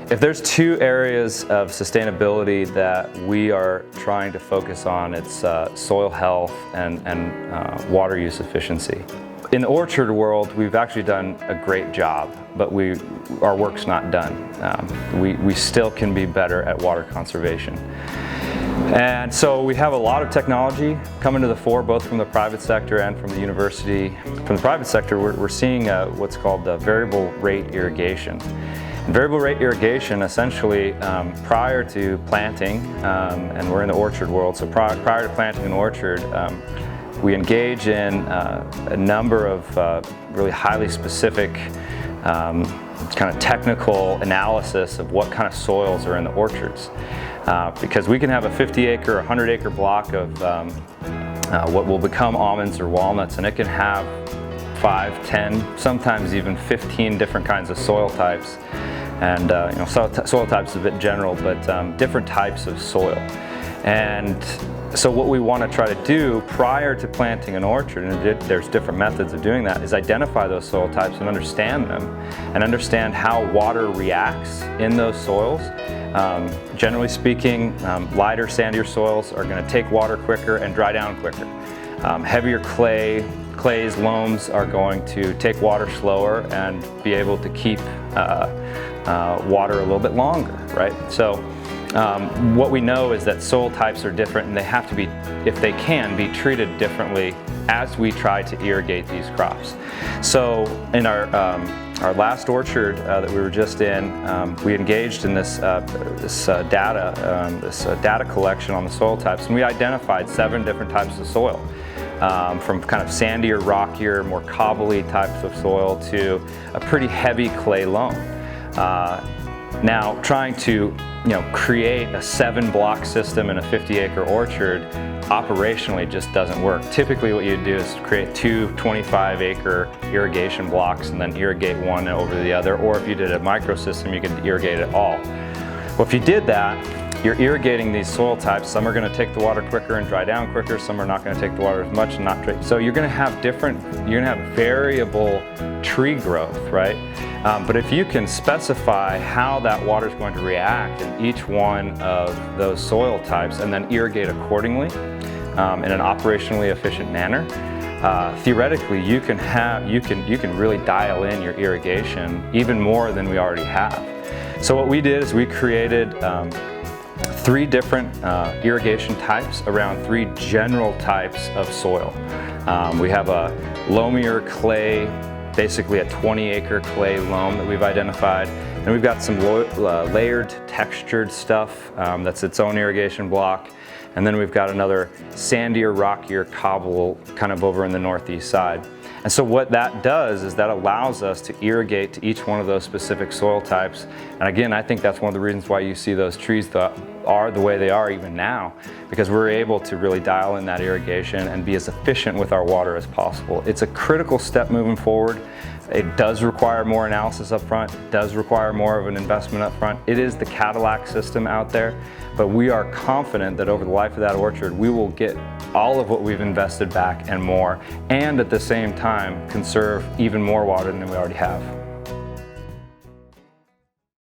If there's two areas of sustainability that we are trying to focus on, it's soil health and water use efficiency. In the orchard world, we've actually done a great job, but our work's not done. We still can be better at water conservation. And so we have a lot of technology coming to the fore, both from the private sector and from the university. From the private sector, we're seeing what's called variable rate irrigation. And variable rate irrigation, essentially, prior to planting, and we're in the orchard world, so prior to planting an orchard, we engage in a number of really highly specific kind of technical analysis of what kind of soils are in the orchards. Because we can have a 50-acre, 100-acre block of what will become almonds or walnuts, and it can have 5, 10, sometimes even 15 different kinds of soil types. And soil types is a bit general, but different types of soil. And so what we want to try to do prior to planting an orchard, and there's different methods of doing that, is identify those soil types and understand them, and understand how water reacts in those soils. Generally speaking, lighter, sandier soils are going to take water quicker and dry down quicker. Heavier clays, loams are going to take water slower and be able to keep water a little bit longer, right? So what we know is that soil types are different, and they have to be, if they can, be treated differently as we try to irrigate these crops. So in our last orchard that we were just in, we engaged in this data collection on the soil types, and we identified 7 different types of soil, from kind of sandier, rockier, more cobbly types of soil to a pretty heavy clay loam. Now, trying to create a 7-block system in a 50-acre orchard operationally just doesn't work. Typically what you do is create 2 25-acre irrigation blocks and then irrigate one over the other, or if you did a micro system, you could irrigate it all. Well, if you did that, you're irrigating these soil types. Some are going to take the water quicker and dry down quicker, some are not going to take the water as much and not dry. So you're going to have variable tree growth, right? But if you can specify how that water is going to react in each one of those soil types and then irrigate accordingly in an operationally efficient manner, theoretically you can really dial in your irrigation even more than we already have. So what we did is we created 3 different irrigation types around 3 general types of soil. We have a loamier clay, basically a 20-acre clay loam that we've identified. And we've got some layered, textured stuff that's its own irrigation block. And then we've got another sandier, rockier cobble kind of over in the northeast side. And so what that does is that allows us to irrigate to each one of those specific soil types. And again, I think that's one of the reasons why you see those trees are the way they are even now, because we're able to really dial in that irrigation and be as efficient with our water as possible. It's a critical step moving forward. It does require more analysis up front. It does require more of an investment up front. It is the Cadillac system out there, but we are confident that over the life of that orchard, we will get all of what we've invested back and more, and at the same time conserve even more water than we already have.